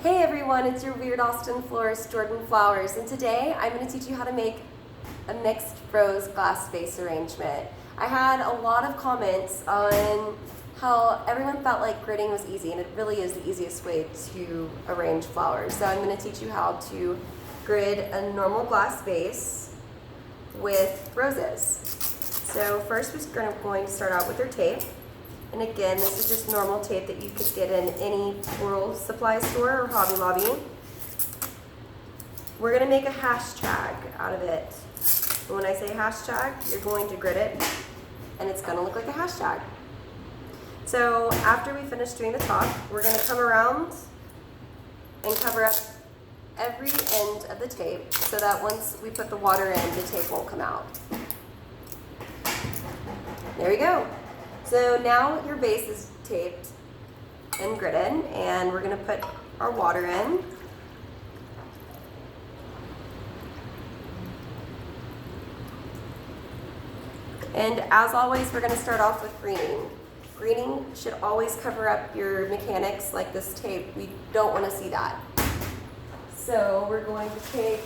Hey everyone, it's your Weird Austin florist, Jordan Flowers, and today I'm going to teach you how to make a mixed rose glass vase arrangement. I had a lot of comments on how everyone felt like gridding was easy, and it really is the easiest way to arrange flowers. So I'm going to teach you how to grid a normal glass vase with roses. So first we're going to start out with your tape. And again, this is just normal tape that you could get in any floral supply store or Hobby Lobby. We're going to make a hashtag out of it. And when I say hashtag, you're going to grid it, and it's going to look like a hashtag. So after we finish doing the top, we're going to come around and cover up every end of the tape so that once we put the water in, the tape won't come out. There we go. So now your base is taped and gridded, and we're going to put our water in. And as always, we're going to start off with greening. Greening should always cover up your mechanics like this tape. We don't want to see that. So we're going to take,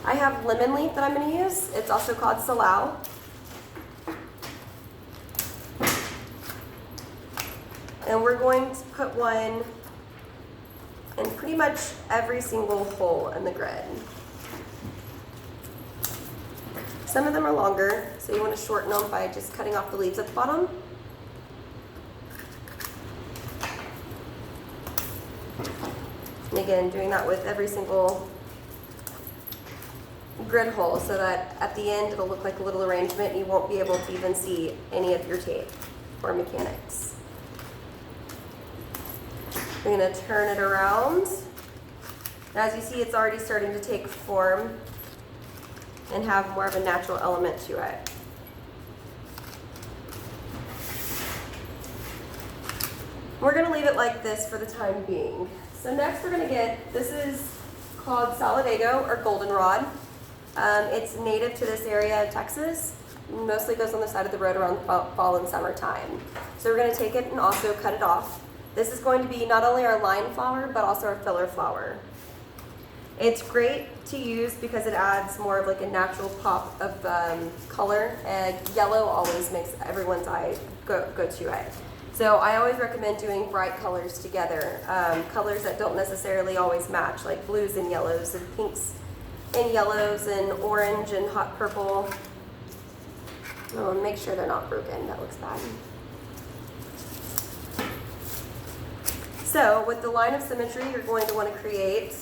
I have lemon leaf that I'm going to use. It's also called salal. And we're going to put one in pretty much every single hole in the grid. Some of them are longer, so you want to shorten them by just cutting off the leaves at the bottom. And again, doing that with every single grid hole so that at the end it'll look like a little arrangement and you won't be able to even see any of your tape or mechanics. We're going to turn it around. As you see, it's already starting to take form and have more of a natural element to it. We're going to leave it like this for the time being. So next we're going to get, this is called Solidago or goldenrod. It's native to this area of Texas. Mostly goes on the side of the road around fall and summertime. So we're going to take it and also cut it off. This is going to be not only our line flower, but also our filler flower. It's great to use because it adds more of like a natural pop of color, and yellow always makes everyone's eye go to it. So I always recommend doing bright colors together, colors that don't necessarily always match, like blues and yellows and pinks and yellows and orange and hot purple. Oh, make sure they're not broken, that looks bad. So with the line of symmetry, you're going to want to create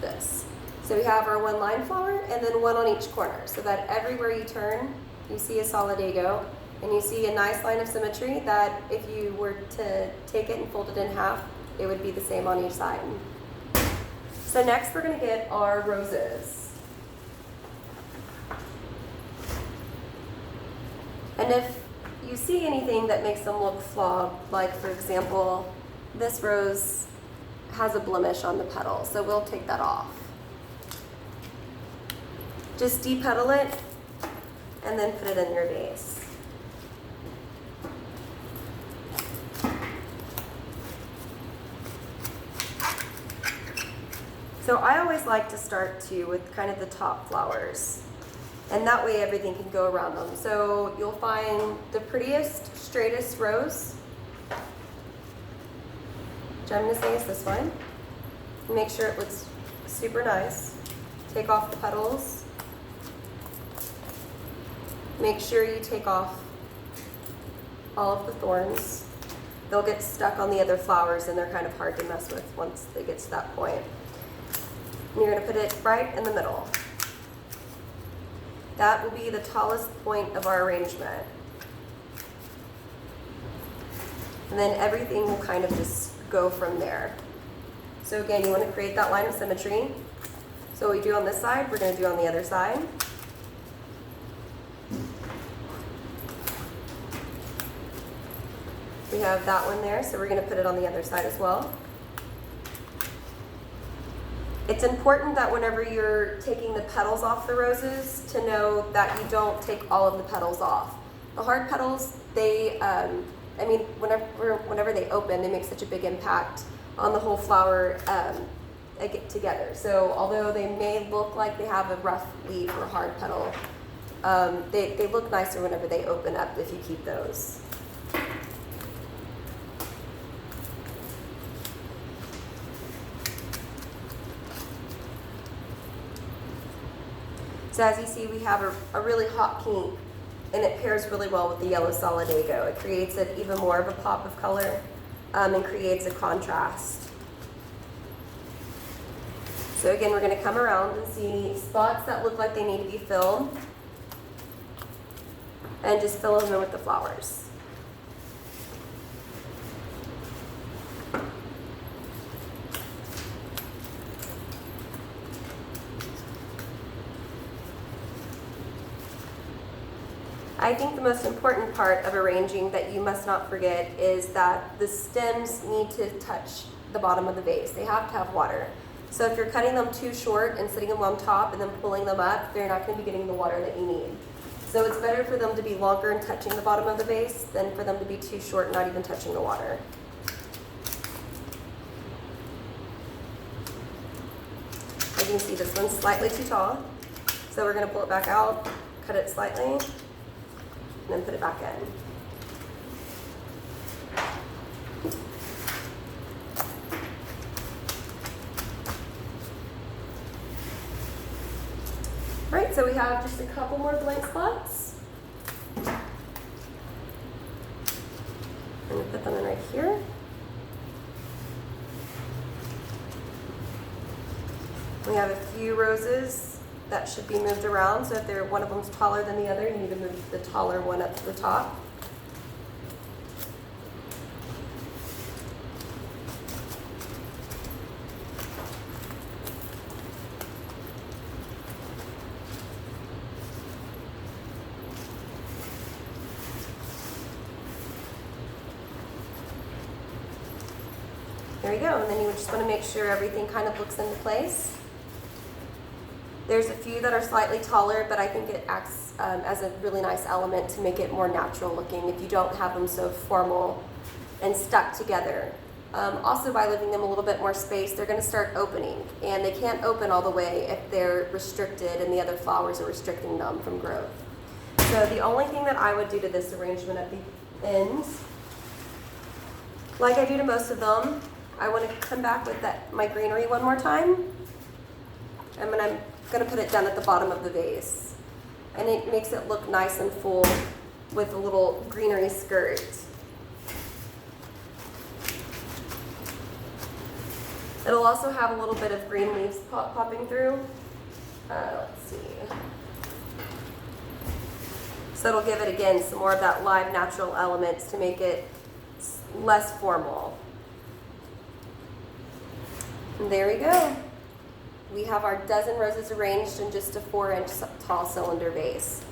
this. So we have our one line flower and then one on each corner so that everywhere you turn, you see a solidago and you see a nice line of symmetry that if you were to take it and fold it in half, it would be the same on each side. So next we're going to get our roses. And if you see anything that makes them look flawed, like for example, this rose has a blemish on the petal, so we'll take that off. Just depetal it and then put it in your vase. So I always like to start too with kind of the top flowers. And that way everything can go around them. So you'll find the prettiest, straightest rose, which I'm going to say is this one. Make sure it looks super nice. Take off the petals. Make sure you take off all of the thorns. They'll get stuck on the other flowers and they're kind of hard to mess with once they get to that point. And you're going to put it right in the middle. That will be the tallest point of our arrangement. And then everything will kind of just go from there. So again, you want to create that line of symmetry. So what we do on this side, we're going to do on the other side. We have that one there, so we're going to put it on the other side as well. It's important that whenever you're taking the petals off the roses to know that you don't take all of the petals off. The hard petals, they, I mean, whenever they open, they make such a big impact on the whole flower together. So although they may look like they have a rough leaf or hard petal, they look nicer whenever they open up if you keep those. So as you see, we have a really hot pink, and it pairs really well with the yellow Solidago. It creates it even more of a pop of color and creates a contrast. So again, we're going to come around and see spots that look like they need to be filled, and just fill them in with the flowers. I think the most important part of arranging that you must not forget is that the stems need to touch the bottom of the vase. They have to have water. So if you're cutting them too short and sitting them on top and then pulling them up, they're not going to be getting the water that you need. So it's better for them to be longer and touching the bottom of the vase than for them to be too short and not even touching the water. As you can see, this one's slightly too tall. So we're going to pull it back out, cut it slightly, and then put it back in. All right, so we have just a couple more blank spots. I'm going to put them in right here. We have a few roses that should be moved around, so if one of them's taller than the other, you need to move the taller one up to the top. There we go, and then you just want to make sure everything kind of looks into place. There's a few that are slightly taller, but I think it acts as a really nice element to make it more natural looking if you don't have them so formal and stuck together. Also, by leaving them a little bit more space, they're going to start opening, and they can't open all the way if they're restricted and the other flowers are restricting them from growth. So the only thing that I would do to this arrangement at the ends, like I do to most of them, I want to come back with my greenery one more time, and then I'm going to put it down at the bottom of the vase, and it makes it look nice and full with a little greenery skirt. It'll also have a little bit of green leaves popping through. Let's see. So it'll give it again some more of that live natural elements to make it less formal. And there we go. We have our dozen roses arranged in just a 4-inch tall cylinder vase.